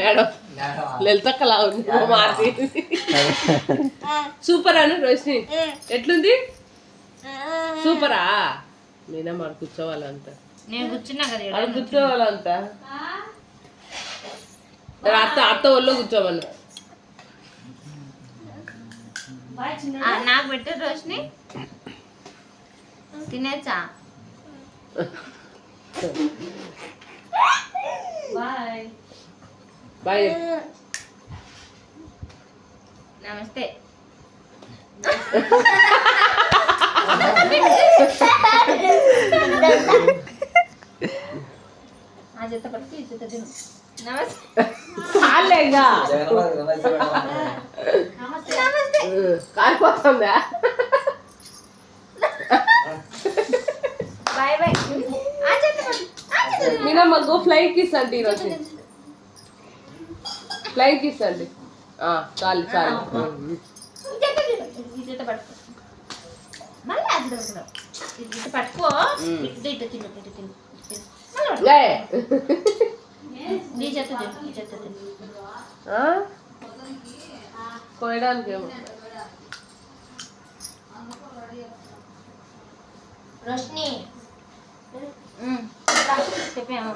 madam లలితక్కలా ఉంది Maruti super అను రోషిని ఎట్లుంది సూపరా నేనే మరి కూర్చోవాలంతా నేను కూర్చున్నా కదా అక్కడ కూర్చోవాలంతా అత్త ఒళ్ళో కూర్చోమను నాకు పెట్టు రోషిని తినేచ్చా బాయ్ బాయ్ నమస్తే ఆ జత పట్టుకు ఈ జత తిను నమస్తే కాలిపోతుందా బాయ్ బాయ్ ఆ జత మీనమ్మ గో ఫ్లైట్ కిస్ అండి ఈరోజు ఫ్లైట్ కిస్ అండి చాలు చాలు ఈ జత పట్టుకో మళ్ళీ అది దొరకదు ఈ జత పట్టుకో ఇటు ఇటు తిను ఇటు తిను ఈ జత తిను ఈ జత తిను కోయడానికి ఏమో రోషిని చెప్పాము